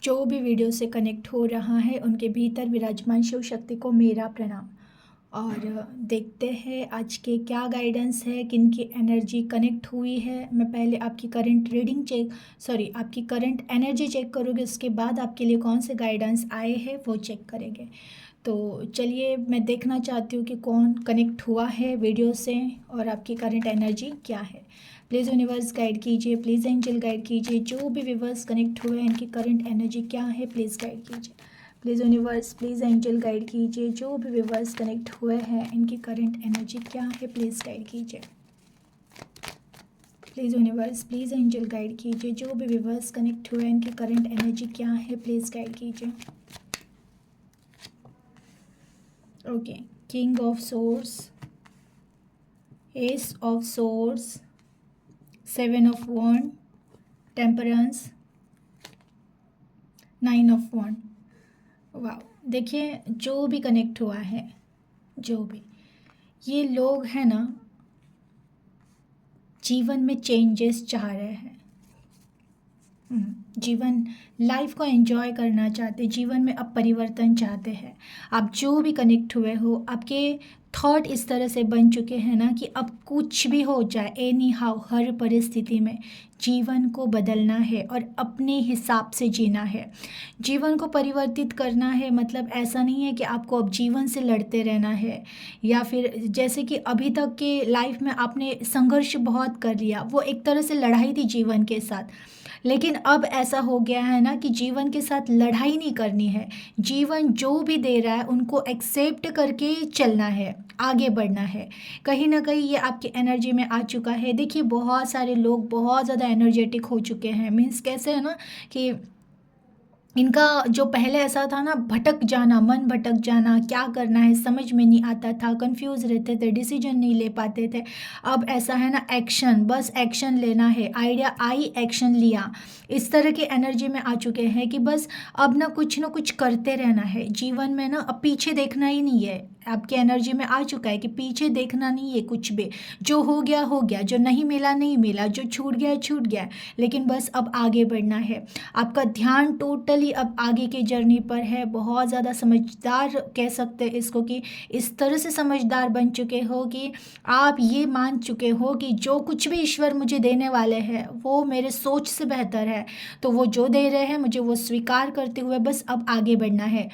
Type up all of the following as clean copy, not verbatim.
जो भी वीडियो से कनेक्ट हो रहा है उनके भीतर विराजमान शिव शक्ति को मेरा प्रणाम। और देखते हैं आज के क्या गाइडेंस है, किन की एनर्जी कनेक्ट हुई है। मैं पहले आपकी करंट रीडिंग आपकी करंट एनर्जी चेक करूँगी, उसके बाद आपके लिए कौन से गाइडेंस आए हैं वो चेक करेंगे। तो चलिए, मैं देखना चाहती हूँ कि कौन कनेक्ट हुआ है वीडियो से और आपकी करंट एनर्जी क्या है। प्लीज़ यूनिवर्स गाइड कीजिए, प्लीज़ एंजल गाइड कीजिए, जो भी व्यूवर्स कनेक्ट हुए हैं इनकी करंट एनर्जी क्या है प्लीज़ गाइड कीजिए। Please universe, please angel guide कीजिए, जो भी व्यूवर्स कनेक्ट हुए हैं इनकी करंट एनर्जी क्या है प्लीज़ गाइड कीजिए। Please universe, please angel guide कीजिए, जो भी व्यूवर्स कनेक्ट हुए हैं इनकी करंट एनर्जी क्या है प्लीज़ गाइड कीजिए। Okay, king of swords, ace of swords, 7 of wands, temperance, 9 of wands. वाह, देखिए जो भी कनेक्ट हुआ है, जो भी ये लोग हैं ना, जीवन में चेंजेस चाह रहे हैं। जीवन लाइफ को एंजॉय करना चाहते, जीवन में अब परिवर्तन चाहते हैं। आप जो भी कनेक्ट हुए हो, आपके थॉट इस तरह से बन चुके हैं ना कि अब कुछ भी हो जाए, एनी हाउ, हर परिस्थिति में जीवन को बदलना है और अपने हिसाब से जीना है, जीवन को परिवर्तित करना है। मतलब ऐसा नहीं है कि आपको अब जीवन से लड़ते रहना है, या फिर जैसे कि अभी तक के लाइफ में आपने संघर्ष बहुत कर लिया, वो एक तरह से लड़ाई थी जीवन के साथ। लेकिन अब ऐसा हो गया है ना कि जीवन के साथ लड़ाई नहीं करनी है, जीवन जो भी दे रहा है उनको एक्सेप्ट करके चलना है, आगे बढ़ना है। कहीं ना कहीं ये आपकी एनर्जी में आ चुका है। देखिए बहुत सारे लोग बहुत ज़्यादा एनर्जेटिक हो चुके हैं, मीन्स कैसे है ना कि इनका जो पहले ऐसा था ना, भटक जाना, मन भटक जाना, क्या करना है समझ में नहीं आता था, कंफ्यूज रहते थे, डिसीजन नहीं ले पाते थे। अब ऐसा है ना, एक्शन, बस एक्शन लेना है, आइडिया आई, एक्शन लिया, इस तरह की एनर्जी में आ चुके हैं कि बस अब ना कुछ करते रहना है जीवन में ना, अब पीछे देखना ही नहीं है। आपकी एनर्जी में आ चुका है कि पीछे देखना नहीं है कुछ भी, जो हो गया, जो नहीं मिला नहीं मिला, जो छूट गया, लेकिन बस अब आगे बढ़ना है। आपका ध्यान टोटली अब आगे की जर्नी पर है। बहुत ज़्यादा समझदार कह सकते हैं इसको, कि इस तरह से समझदार बन चुके हो कि आप ये मान चुके हो कि जो कुछ भी ईश्वर मुझे देने वाले हैं वो मेरे सोच से बेहतर है, तो वो जो दे रहे हैं मुझे वो स्वीकार करते हुए बस अब आगे बढ़ना है।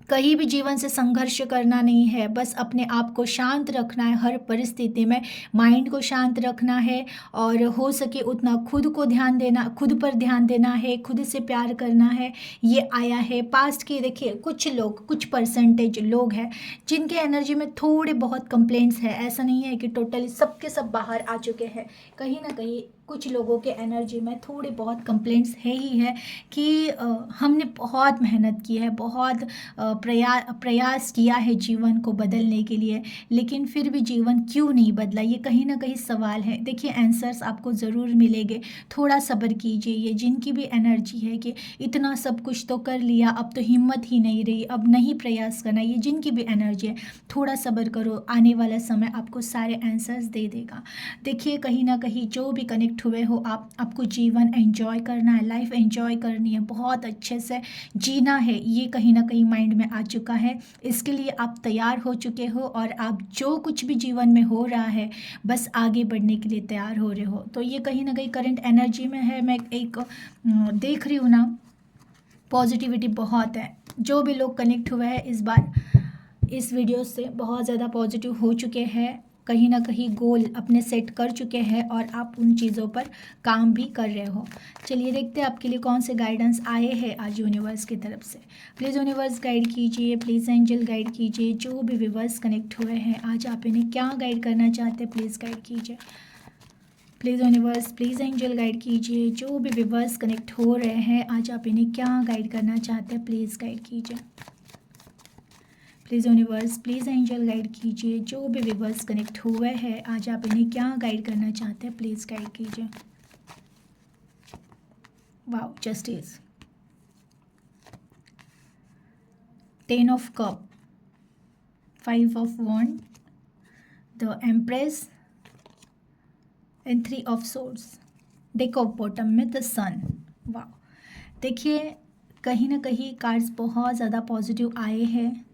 कहीं भी जीवन से संघर्ष करना नहीं है, बस अपने आप को शांत रखना है हर परिस्थिति में, माइंड को शांत रखना है, और हो सके उतना खुद को ध्यान देना, खुद पर ध्यान देना है, खुद से प्यार करना है। ये आया है पास्ट की। देखिए कुछ लोग, कुछ परसेंटेज लोग हैं जिनके एनर्जी में थोड़े बहुत कंप्लेंट्स है, ऐसा नहीं है कि टोटली सबके सब बाहर आ चुके हैं। कहीं ना कहीं कुछ लोगों के एनर्जी में थोड़े बहुत कंप्लेंट्स है ही है कि हमने बहुत मेहनत की है, बहुत प्रयास किया है जीवन को बदलने के लिए, लेकिन फिर भी जीवन क्यों नहीं बदला, ये कहीं ना कहीं सवाल है। देखिए आंसर्स आपको ज़रूर मिलेंगे, थोड़ा सब्र कीजिए। ये जिनकी भी एनर्जी है कि इतना सब कुछ तो कर लिया, अब तो हिम्मत ही नहीं रही, अब नहीं प्रयास करना, ये जिनकी भी एनर्जी है, थोड़ा सब्र करो, आने वाला समय आपको सारे आंसर्स दे देगा। देखिए कहीं ना कहीं जो भी कनेक्ट हुए हो, आपको जीवन एंजॉय करना है, लाइफ एंजॉय करनी है, बहुत अच्छे से जीना है, ये कहीं ना कहीं माइंड में आ चुका है। इसके लिए आप तैयार हो चुके हो, और आप जो कुछ भी जीवन में हो रहा है बस आगे बढ़ने के लिए तैयार हो रहे हो। तो ये कहीं ना कहीं करंट एनर्जी में है। मैं एक देख रही हूँ ना, पॉजिटिविटी बहुत है। जो भी लोग कनेक्ट हुए हैं इस बार इस वीडियो से बहुत ज़्यादा पॉजिटिव हो चुके हैं, कहीं ना कहीं गोल अपने सेट कर चुके हैं और आप उन चीज़ों पर काम भी कर रहे हो। चलिए देखते हैं आपके लिए कौन से गाइडेंस आए हैं आज यूनिवर्स की तरफ से। प्लीज़ यूनिवर्स गाइड कीजिए, प्लीज़ एंजल गाइड कीजिए, जो भी व्यूवर्स कनेक्ट हुए हैं आज आप इन्हें क्या गाइड करना चाहते हैं प्लीज़ गाइड कीजिए। Please universe, please angel guide कीजिए, जो भी व्यूवर्स कनेक्ट हो रहे हैं आज आप इन्हें क्या गाइड करना चाहते हैं प्लीज़ गाइड कीजिए। Please universe, please angel guide कीजिए, जो भी व्यूवर्स कनेक्ट हुए हैं आज आप इन्हें क्या गाइड करना चाहते हैं प्लीज़ गाइड कीजिए। Wow, justice, 10 of cup, 5 of wand, the empress and 3 of swords, deck of bottom में द सन। वाओ, देखिए, कहीं न कहीं कार्ड्स बहुत ज़्यादा पॉज़िटिव आए हैं,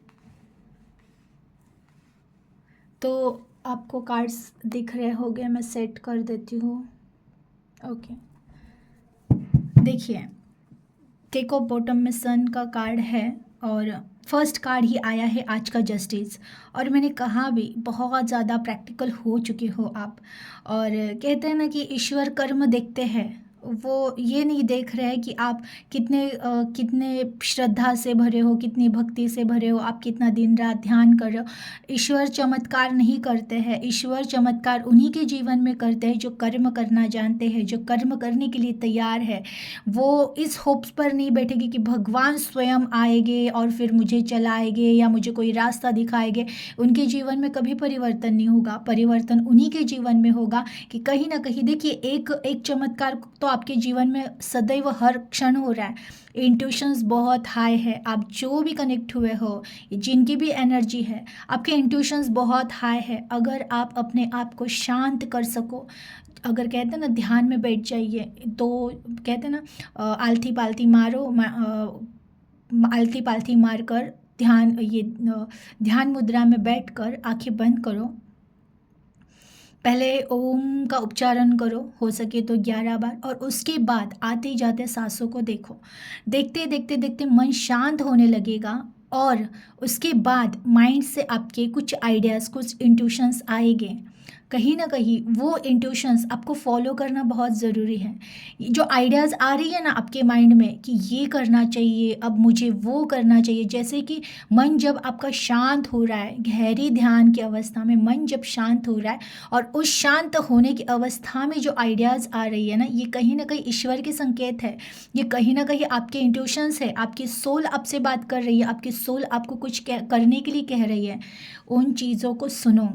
तो आपको कार्ड्स दिख रहे होंगे, मैं सेट कर देती हूँ। ओके, देखिए, देखो बॉटम में सन का कार्ड है और फर्स्ट कार्ड ही आया है आज का जस्टिस। और मैंने कहा भी बहुत ज़्यादा प्रैक्टिकल हो चुके हो आप। और कहते हैं ना कि ईश्वर कर्म देखते हैं, वो ये नहीं देख रहे हैं कि आप कितने श्रद्धा से भरे हो, कितनी भक्ति से भरे हो, आप कितना दिन रात ध्यान कर रहे हो। ईश्वर चमत्कार नहीं करते हैं, ईश्वर चमत्कार उन्हीं के जीवन में करते हैं जो कर्म करना जानते हैं, जो कर्म करने के लिए तैयार है। वो इस होप्स पर नहीं बैठेगी कि भगवान स्वयं आएंगे और फिर मुझे चलाएंगे या मुझे कोई रास्ता दिखाएंगे। उनके जीवन में कभी परिवर्तन नहीं होगा, परिवर्तन उन्हीं के जीवन में होगा कि कहीं ना कहीं देखिए, एक एक चमत्कार तो आपके जीवन में सदैव हर क्षण हो रहा है। इंट्यूशंस बहुत हाई है, आप जो भी कनेक्ट हुए हो, जिनकी भी एनर्जी है, आपके इंट्यूशंस बहुत हाई है। अगर आप अपने आप को शांत कर सको, अगर कहते हैं ना ध्यान में बैठ जाइए, तो कहते हैं ना आलती पालती मारो, आलती पालती मार कर ध्यान मुद्रा में बैठकर आंखें बंद करो। पहले ओम का उच्चारण करो, हो सके तो 11 बार, और उसके बाद आते जाते सांसों को देखो। देखते देखते देखते मन शांत होने लगेगा और उसके बाद माइंड से आपके कुछ आइडियाज़, कुछ इंट्यूशंस आएंगे। कहीं ना कहीं वो इंट्यूशंस आपको फॉलो करना बहुत ज़रूरी है। ये जो आइडियाज़ आ रही है ना आपके माइंड में कि ये करना चाहिए, अब मुझे वो करना चाहिए, जैसे कि मन जब आपका शांत हो रहा है, गहरी ध्यान की अवस्था में मन जब शांत हो रहा है, और उस शांत होने की अवस्था में जो आइडियाज़ आ रही है ना, ये कहीं ना कहीं ईश्वर के संकेत है। ये कहीं ना कहीं आपके इंट्यूशंस है, आपकी सोल आपसे बात कर रही है, आपकी सोल आपको कुछ करने के लिए कह रही है। उन चीज़ों को सुनो।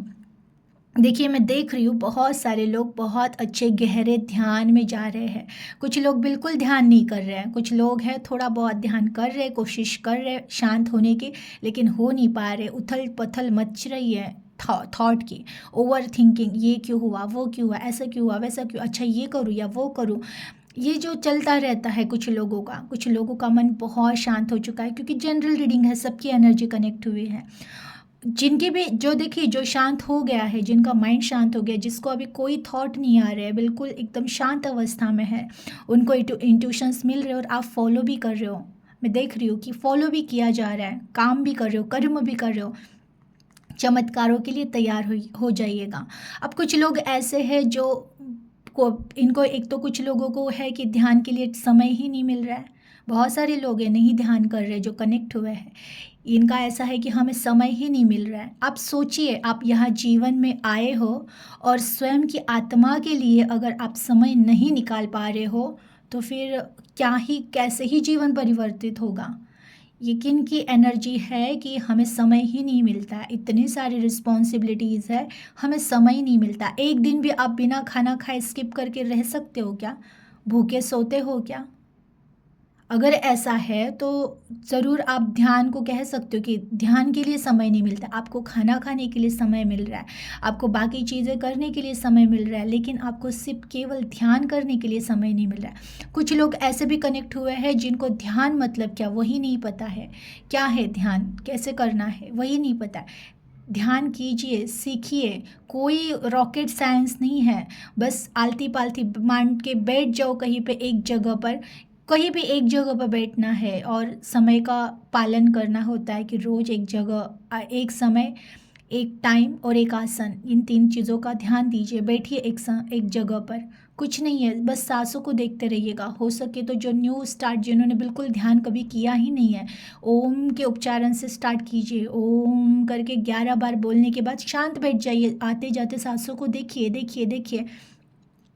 देखिए, मैं देख रही हूँ बहुत सारे लोग बहुत अच्छे गहरे ध्यान में जा रहे हैं। कुछ लोग बिल्कुल ध्यान नहीं कर रहे हैं, कुछ लोग हैं थोड़ा बहुत ध्यान कर रहे हैं, कोशिश कर रहे हैं शांत होने की, लेकिन हो नहीं पा रहे। उथल पथल मच रही है थॉट की, ओवर थिंकिंग, ये क्यों हुआ, वो क्यों हुआ, ऐसा क्यों हुआ, वैसा क्यों, अच्छा ये करूँ या वो करूँ। ये जो चलता रहता है कुछ लोगों का मन बहुत शांत हो चुका है, क्योंकि जनरल रीडिंग है, सबकी एनर्जी कनेक्ट हुई है। जिनके भी जो देखिए, जो शांत हो गया है, जिनका माइंड शांत हो गया, जिसको अभी कोई थॉट नहीं आ रहा है, बिल्कुल एकदम शांत अवस्था में है, उनको इंट्यूशंस मिल रहे हो और आप फॉलो भी कर रहे हो। मैं देख रही हूँ कि फॉलो भी किया जा रहा है, काम भी कर रहे हो, कर्म भी कर रहे हो। चमत्कारों के लिए तैयार हो जाइएगा। अब कुछ लोग ऐसे हैं जो को इनको, एक तो कुछ लोगों को है कि ध्यान के लिए समय ही नहीं मिल रहा है। बहुत सारे लोग हैं नहीं ध्यान कर रहे, जो कनेक्ट हुए हैं, इनका ऐसा है कि हमें समय ही नहीं मिल रहा है। आप सोचिए, आप यहाँ जीवन में आए हो और स्वयं की आत्मा के लिए अगर आप समय नहीं निकाल पा रहे हो, तो फिर क्या ही, कैसे ही जीवन परिवर्तित होगा। ये किन की एनर्जी है कि हमें समय ही नहीं मिलता है, इतनी सारी रिस्पॉन्सिबिलिटीज़ है, हमें समय ही नहीं मिलता। एक दिन भी आप बिना खाना खाए स्किप करके रह सकते हो क्या? भूखे सोते हो क्या? अगर ऐसा है तो ज़रूर आप ध्यान को कह सकते हो कि ध्यान के लिए समय नहीं मिलता। आपको खाना खाने के लिए समय मिल रहा है, आपको बाकी चीज़ें करने के लिए समय मिल रहा है, लेकिन आपको सिर्फ केवल ध्यान करने के लिए समय नहीं मिल रहा है। कुछ लोग ऐसे भी कनेक्ट हुए हैं जिनको ध्यान मतलब क्या वही नहीं पता है, क्या है ध्यान, कैसे करना है वही नहीं पता है। ध्यान कीजिए, सीखिए, कोई रॉकेट साइंस नहीं है। बस आलती पालती मान के बैठ जाओ कहीं पे एक जगह पर, कहीं भी एक जगह पर बैठना है और समय का पालन करना होता है कि रोज़ एक जगह, एक समय, एक टाइम और एक आसन, इन 3 चीज़ों का ध्यान दीजिए। बैठिए एक जगह पर, कुछ नहीं है, बस सांसों को देखते रहिएगा। हो सके तो जो न्यू स्टार्ट, जिन्होंने बिल्कुल ध्यान कभी किया ही नहीं है, ओम के उच्चारण से स्टार्ट कीजिए। ओम करके 11 बार बोलने के बाद शांत बैठ जाइए, आते जाते सांसों को देखिए देखिए देखिए।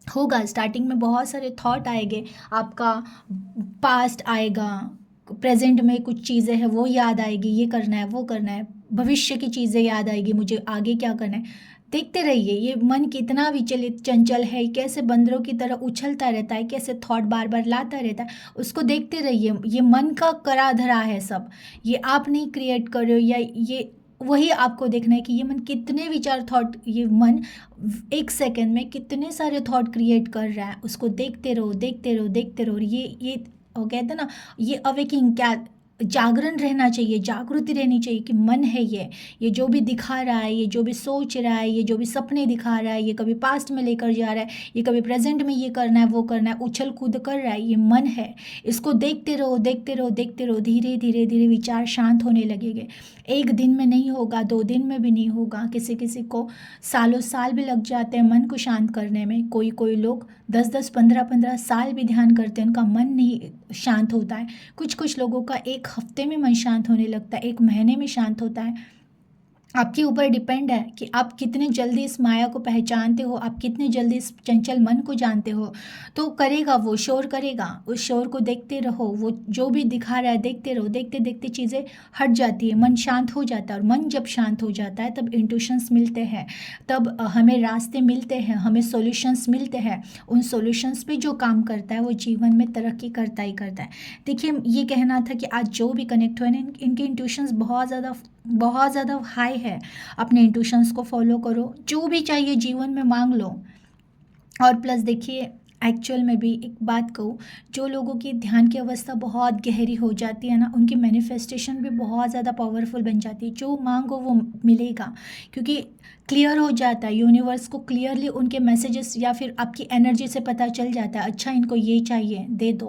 होगा स्टार्टिंग में बहुत सारे थॉट आएंगे, आपका पास्ट आएगा, प्रेजेंट में कुछ चीज़ें हैं वो याद आएगी, ये करना है वो करना है, भविष्य की चीज़ें याद आएगी, मुझे आगे क्या करना है। देखते रहिए, ये मन कितना विचलित चंचल है, कैसे बंदरों की तरह उछलता रहता है, कैसे थॉट बार बार लाता रहता है, उसको देखते रहिए। ये मन का करा धरा है सब, ये आप नहीं क्रिएट कर रहे हो, या ये वही आपको देखना है कि ये मन कितने विचार थॉट, ये मन एक सेकंड में कितने सारे थॉट क्रिएट कर रहा है। उसको देखते रहो देखते रहो देखते रहो। ये और कहते हैं ना, ये अवेकिंग क्या, जागरण रहना चाहिए, जागृति रहनी चाहिए कि मन है ये जो भी दिखा रहा है, ये जो भी सोच रहा है, ये जो भी सपने दिखा रहा है, ये कभी पास्ट में लेकर जा रहा है, ये कभी प्रेजेंट में ये करना है वो करना है, उछल कूद कर रहा है, ये मन है। इसको देखते रहो देखते रहो देखते रहो, धीरे धीरे धीरे विचार शांत होने लगेंगे। एक दिन में नहीं होगा, 2 दिन में भी नहीं होगा, किसी किसी को सालों साल भी लग जाते हैं मन को शांत करने में। कोई कोई लोग 10-10 15-15 साल भी ध्यान करते हैं, उनका मन नहीं शांत होता है। कुछ कुछ लोगों का 1 हफ्ते में मन शांत होने लगता है, 1 महीने में शांत होता है। आपके ऊपर डिपेंड है कि आप कितने जल्दी इस माया को पहचानते हो, आप कितने जल्दी इस चंचल मन को जानते हो। तो करेगा, वो शोर करेगा, उस शोर को देखते रहो, वो जो भी दिखा रहा है देखते रहो, देखते देखते चीज़ें हट जाती है, मन शांत हो जाता है। और मन जब शांत हो जाता है तब इंट्यूशंस मिलते हैं, तब हमें रास्ते मिलते हैं, हमें सॉल्यूशंस मिलते हैं। उन सॉल्यूशंस पे जो काम करता है वो जीवन में तरक्की करता ही करता है। देखिए, ये कहना था कि आज जो भी कनेक्ट हुए ना, इनके इंट्यूशंस बहुत ज़्यादा हाई है। अपने इंट्यूशंस को फॉलो करो, जो भी चाहिए जीवन में मांग लो। और प्लस देखिए, एक्चुअल में भी एक बात कहूँ, जो लोगों की ध्यान की अवस्था बहुत गहरी हो जाती है ना, उनकी मैनिफेस्टेशन भी बहुत ज़्यादा पावरफुल बन जाती है। जो मांगो वो मिलेगा, क्योंकि क्लियर हो जाता है, यूनिवर्स को क्लियरली उनके मैसेजेस या फिर आपकी एनर्जी से पता चल जाता है, अच्छा इनको ये चाहिए, दे दो,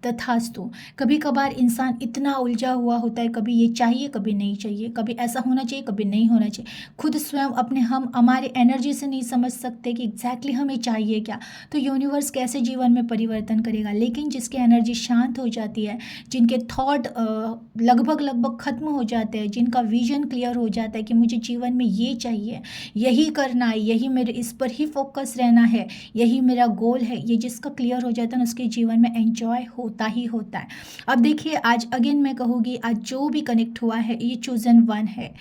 तथास्तु। कभी कभार इंसान इतना उलझा हुआ होता है, कभी ये चाहिए कभी नहीं चाहिए, कभी ऐसा होना चाहिए कभी नहीं होना चाहिए। खुद स्वयं अपने हम हमारे एनर्जी से नहीं समझ सकते कि एग्जैक्टली हमें चाहिए क्या, तो यूनिवर्स कैसे जीवन में परिवर्तन करेगा। लेकिन जिसकी एनर्जी शांत हो जाती है, जिनके थॉट लगभग लगभग खत्म हो जाते हैं, जिनका विजन क्लियर हो जाता है कि मुझे जीवन में ये चाहिए, यही करना है, यही मेरे इस पर ही फोकस रहना है, यही मेरा गोल है, ये जिसका क्लियर हो जाता है ना, उसके जीवन में एंजॉय होता ही होता है। अब देखिए, आज अगेन मैं कहूँगी, आज जो भी कनेक्ट हुआ है ये चूजन वन है,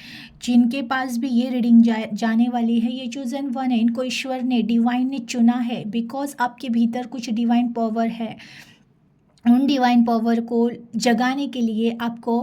जिनके पास भी ये रीडिंग जाने वाली है, ये चूजन वन है। इनको ईश्वर ने, डिवाइन ने चुना है, बिकॉज आपके भीतर कुछ डिवाइन पावर है। उन डिवाइन पावर को जगाने के लिए आपको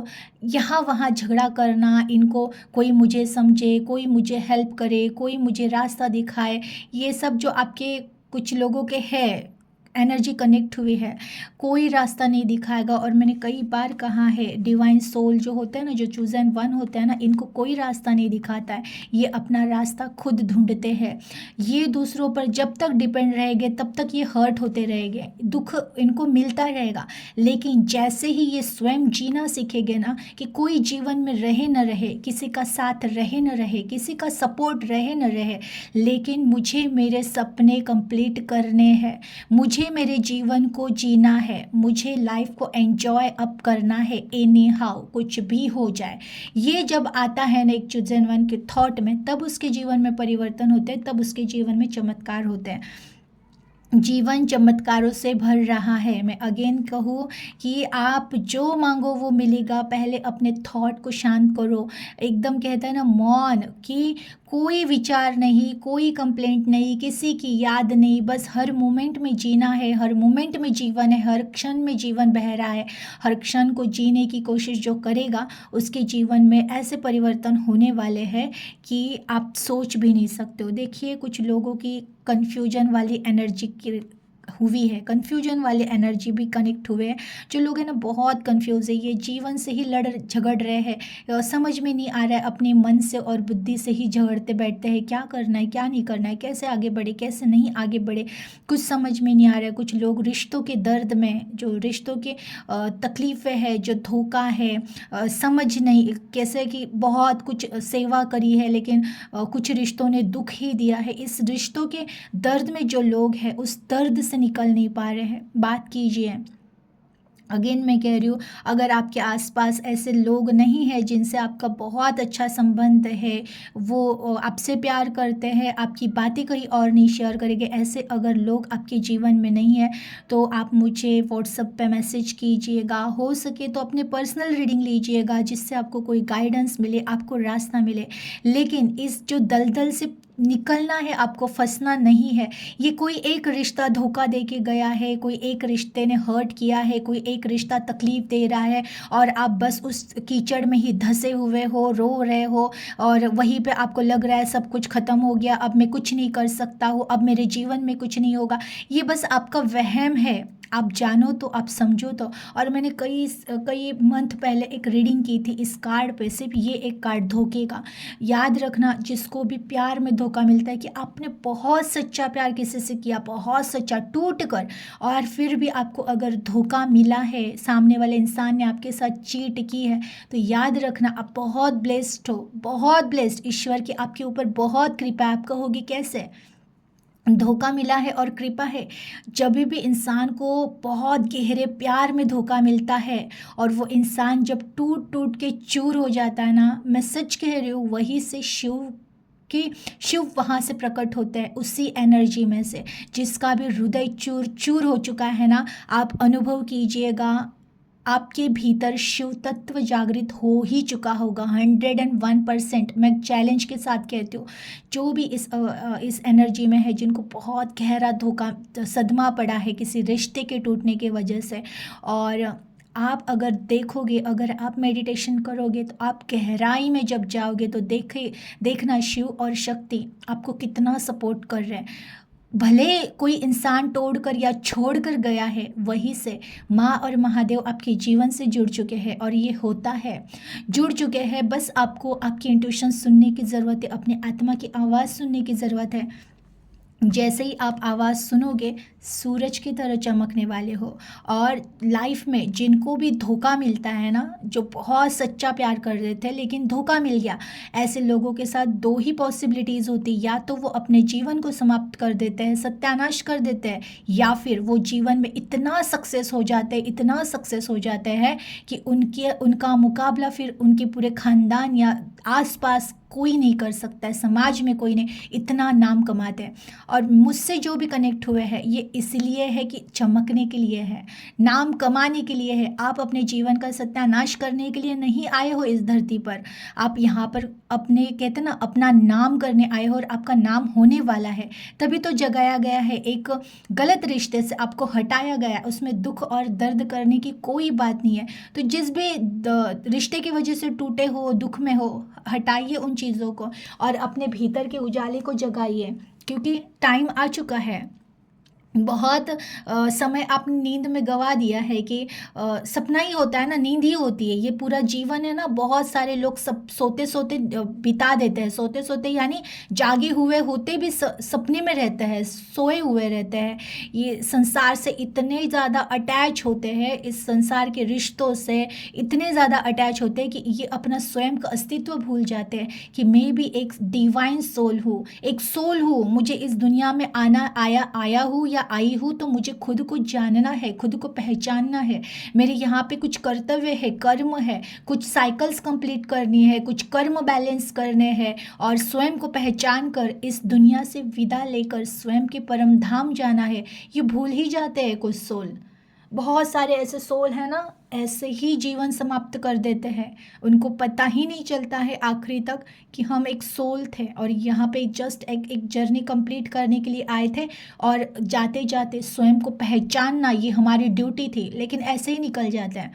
यहाँ वहाँ झगड़ा करना, इनको कोई मुझे समझे, कोई मुझे हेल्प करे, कोई मुझे रास्ता दिखाए, ये सब जो आपके कुछ लोगों के है एनर्जी कनेक्ट हुई है, कोई रास्ता नहीं दिखाएगा। और मैंने कई बार कहा है, डिवाइन सोल जो होता है ना, जो चूजन वन होता है ना, इनको कोई रास्ता नहीं दिखाता है, ये अपना रास्ता खुद ढूंढते हैं। ये दूसरों पर जब तक डिपेंड रहेंगे तब तक ये हर्ट होते रहेंगे, दुख इनको मिलता रहेगा। लेकिन जैसे ही ये स्वयं जीना सीखेंगे ना, कि कोई जीवन में रहे न रहे, किसी का साथ रहे न रहे, किसी का सपोर्ट रहे न रहे, लेकिन मुझे मेरे सपने कंप्लीट करने हैं, मुझे मेरे जीवन को जीना है, मुझे लाइफ को एंजॉय अप करना है, एनी हाउ कुछ भी हो जाए। ये जब आता है ना एक चूजन वन के थॉट में, तब उसके जीवन में परिवर्तन होते हैं, तब उसके जीवन में चमत्कार होते हैं। जीवन चमत्कारों से भर रहा है। मैं अगेन कहूँ कि आप जो मांगो वो मिलेगा। पहले अपने थॉट को शांत करो, एकदम कहता है ना मौन, कि कोई विचार नहीं, कोई कंप्लेंट नहीं, किसी की याद नहीं, बस हर मोमेंट में जीना है, हर मोमेंट में जीवन है, हर क्षण में जीवन बह रहा है। हर क्षण को जीने की कोशिश जो करेगा, उसके जीवन में ऐसे परिवर्तन होने वाले हैं कि आप सोच भी नहीं सकते हो। देखिए, कुछ लोगों की कन्फ्यूजन वाली एनर्जी की हुई है, कन्फ्यूजन वाली एनर्जी भी कनेक्ट हुए हैं। जो लोग हैं ना बहुत कन्फ्यूज है, ये जीवन से ही लड़ झगड़ रहे हैं, समझ में नहीं आ रहा है, अपने मन से और बुद्धि से ही झगड़ते बैठते हैं, क्या करना है क्या नहीं करना है, कैसे आगे बढ़े कैसे नहीं आगे बढ़े, कुछ समझ में नहीं आ रहा है। कुछ लोग रिश्तों के दर्द में, जो रिश्तों के तकलीफ़ें है, जो धोखा है, समझ नहीं, कैसे कि बहुत कुछ सेवा करी है लेकिन कुछ रिश्तों ने दुख ही दिया है। इस रिश्तों के दर्द में जो लोग हैं, उस दर्द से निकल नहीं पा रहे हैं, बात कीजिए। अगेन मैं कह रही हूँ, अगर आपके आसपास ऐसे लोग नहीं हैं जिनसे आपका बहुत अच्छा संबंध है, वो आपसे प्यार करते हैं, आपकी बातें कहीं और नहीं शेयर करेंगे, ऐसे अगर लोग आपके जीवन में नहीं है, तो आप मुझे व्हाट्सएप पे मैसेज कीजिएगा। हो सके तो अपने पर्सनल रीडिंग लीजिएगा, जिससे आपको कोई गाइडेंस मिले, आपको रास्ता मिले। लेकिन इस जो दलदल से निकलना है, आपको फंसना नहीं है। ये कोई एक रिश्ता धोखा दे के गया है, कोई एक रिश्ते ने हर्ट किया है, कोई एक रिश्ता तकलीफ़ दे रहा है, और आप बस उस कीचड़ में ही धंसे हुए हो, रो रहे हो, और वहीं पे आपको लग रहा है सब कुछ ख़त्म हो गया, अब मैं कुछ नहीं कर सकता हूँ, अब मेरे जीवन में कुछ नहीं होगा। ये बस आपका वहम है, आप जानो तो, आप समझो तो। और मैंने कई कई मंथ पहले एक रीडिंग की थी इस कार्ड पे, सिर्फ ये एक कार्ड धोखे का। याद रखना, जिसको भी प्यार में धोखा मिलता है कि आपने बहुत सच्चा प्यार किसी से किया, बहुत सच्चा, टूट कर, और फिर भी आपको अगर धोखा मिला है, सामने वाले इंसान ने आपके साथ चीट की है, तो याद रखना आप बहुत ब्लेस्ड हो, बहुत ब्लेस्ड। ईश्वर की आपके ऊपर बहुत कृपा है। आप कहोगे कैसे? धोखा मिला है और कृपा है। जब भी इंसान को बहुत गहरे प्यार में धोखा मिलता है और वो इंसान जब टूट टूट के चूर हो जाता है ना, मैं सच कह रही हूँ, वहीं से शिव वहाँ से प्रकट होते हैं, उसी एनर्जी में से। जिसका भी हृदय चूर चूर हो चुका है ना, आप अनुभव कीजिएगा, आपके भीतर शिव तत्व जागृत हो ही चुका होगा। 101% मैं चैलेंज के साथ कहती हूँ। जो भी इस एनर्जी में है, जिनको बहुत गहरा धोखा, सदमा पड़ा है किसी रिश्ते के टूटने की वजह से, और आप अगर देखोगे, अगर आप मेडिटेशन करोगे, तो आप गहराई में जब जाओगे तो देखना शिव और शक्ति आपको कितना सपोर्ट कर रहे हैं। भले कोई इंसान तोड़कर या छोड़कर गया है, वहीं से माँ और महादेव आपके जीवन से जुड़ चुके हैं, और ये होता है, जुड़ चुके हैं। बस आपको आपकी इंट्यूशन सुनने की ज़रूरत है, अपने आत्मा की आवाज़ सुनने की ज़रूरत है। जैसे ही आप आवाज़ सुनोगे, सूरज की तरह चमकने वाले हो। और लाइफ में जिनको भी धोखा मिलता है ना, जो बहुत सच्चा प्यार कर रहे थे लेकिन धोखा मिल गया, ऐसे लोगों के साथ दो ही पॉसिबिलिटीज़ होती, या तो वो अपने जीवन को समाप्त कर देते हैं, सत्यानाश कर देते हैं, या फिर वो जीवन में इतना सक्सेस हो जाते हैं, इतना सक्सेस हो जाते हैं कि उनका मुकाबला फिर उनके पूरे ख़ानदान या आसपास कोई नहीं कर सकता है, समाज में कोई नहीं, इतना नाम कमाते हैं। और मुझसे जो भी कनेक्ट हुए हैं, ये इसलिए है कि चमकने के लिए है, नाम कमाने के लिए है। आप अपने जीवन का सत्यानाश करने के लिए नहीं आए हो इस धरती पर। आप यहाँ पर अपने, कहते ना, अपना नाम करने आए हो, और आपका नाम होने वाला है। तभी तो जगाया गया है, एक गलत रिश्ते से आपको हटाया गया, उसमें दुख और दर्द करने की कोई बात नहीं है। तो जिस भी रिश्ते की वजह से टूटे हो, दुख में हो, हटाइए उन चीज़ों को और अपने भीतर के उजाले को जगाइए, क्योंकि टाइम आ चुका है। बहुत समय आपने नींद में गवा दिया है कि सपना ही होता है ना, नींद ही होती है, ये पूरा जीवन है ना। बहुत सारे लोग सब सोते सोते बिता देते हैं, सोते सोते यानी जागे हुए होते भी सपने में रहते हैं, सोए हुए रहते हैं। ये संसार से इतने ज़्यादा अटैच होते हैं, इस संसार के रिश्तों से इतने ज़्यादा अटैच होते हैं कि ये अपना स्वयं का अस्तित्व भूल जाते हैं कि मैं भी एक डिवाइन सोल हूँ, एक सोल हूँ, मुझे इस दुनिया में आया हूँ या आई हूँ, तो मुझे खुद को जानना है, खुद को पहचानना है। मेरे यहाँ पे कुछ कर्तव्य है, कर्म है, कुछ साइकिल्स कंप्लीट करनी है, कुछ कर्म बैलेंस करने हैं, और स्वयं को पहचान कर इस दुनिया से विदा लेकर स्वयं के परम धाम जाना है। ये भूल ही जाते हैं कुछ सोल। बहुत सारे ऐसे सोल हैं ना, ऐसे ही जीवन समाप्त कर देते हैं। उनको पता ही नहीं चलता है आखिरी तक कि हम एक सोल थे, और यहाँ पे जस्ट एक जर्नी कंप्लीट करने के लिए आए थे, और जाते जाते स्वयं को पहचानना ये हमारी ड्यूटी थी, लेकिन ऐसे ही निकल जाते हैं।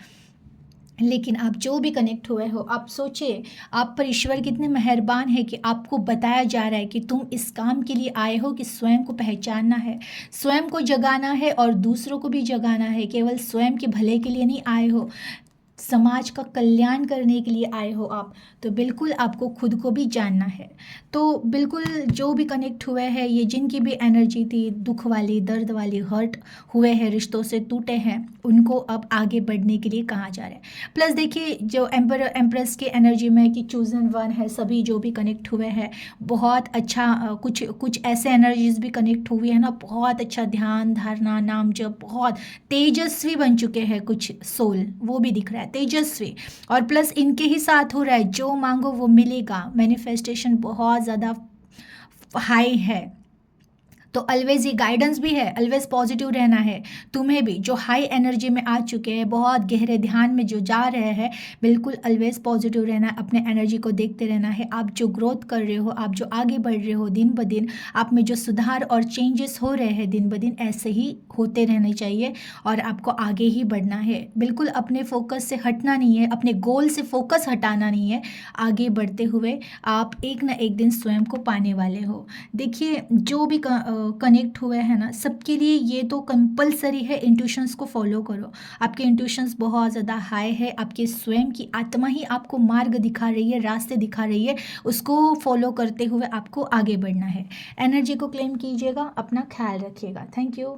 लेकिन आप जो भी कनेक्ट हुए हो, आप सोचिए आप पर ईश्वर कितने मेहरबान है कि आपको बताया जा रहा है कि तुम इस काम के लिए आए हो कि स्वयं को पहचानना है, स्वयं को जगाना है और दूसरों को भी जगाना है। केवल स्वयं के भले के लिए नहीं आए हो, समाज का कल्याण करने के लिए आए हो आप। तो बिल्कुल आपको खुद को भी जानना है। तो बिल्कुल जो भी कनेक्ट हुए हैं, ये जिनकी भी एनर्जी थी दुख वाली, दर्द वाली, हर्ट हुए हैं, रिश्तों से टूटे हैं, उनको अब आगे बढ़ने के लिए कहा जा रहा है। प्लस देखिए जो एम्पर एम्प्रेस की एनर्जी में कि चूजन वन है, सभी जो भी कनेक्ट हुए हैं बहुत अच्छा, कुछ ऐसे एनर्जीज भी कनेक्ट हुई है ना, बहुत अच्छा ध्यान धारणा नाम जब बहुत तेजस्वी बन चुके हैं कुछ सोल, वो भी दिख रहा है तेजस्वी। और प्लस इनके ही साथ हो रहा है, जो मांगो वो मिलेगा, मैनिफेस्टेशन बहुत ज़्यादा हाई है। तो ऑलवेज ये गाइडेंस भी है, ऑलवेज पॉजिटिव रहना है। तुम्हें भी जो हाई एनर्जी में आ चुके हैं, बहुत गहरे ध्यान में जो जा रहे हैं, बिल्कुल ऑलवेज पॉजिटिव रहना है, अपने एनर्जी को देखते रहना है। आप जो ग्रोथ कर रहे हो, आप जो आगे बढ़ रहे हो दिन ब दिन, आप में जो सुधार और चेंजेस हो रहे हैं दिन ब दिन, ऐसे ही होते रहने चाहिए और आपको आगे ही बढ़ना है। बिल्कुल अपने फोकस से हटना नहीं है, अपने गोल से फोकस हटाना नहीं है। आगे बढ़ते हुए आप एक ना एक दिन स्वयं को पाने वाले हो। देखिए जो भी कनेक्ट हुए हैं ना, सबके लिए ये तो कंपलसरी है, इंट्यूशंस को फॉलो करो। आपके इंट्यूशंस बहुत ज़्यादा हाई है, आपके स्वयं की आत्मा ही आपको मार्ग दिखा रही है, रास्ते दिखा रही है, उसको फॉलो करते हुए आपको आगे बढ़ना है। एनर्जी को क्लेम कीजिएगा, अपना ख्याल रखिएगा। Thank you.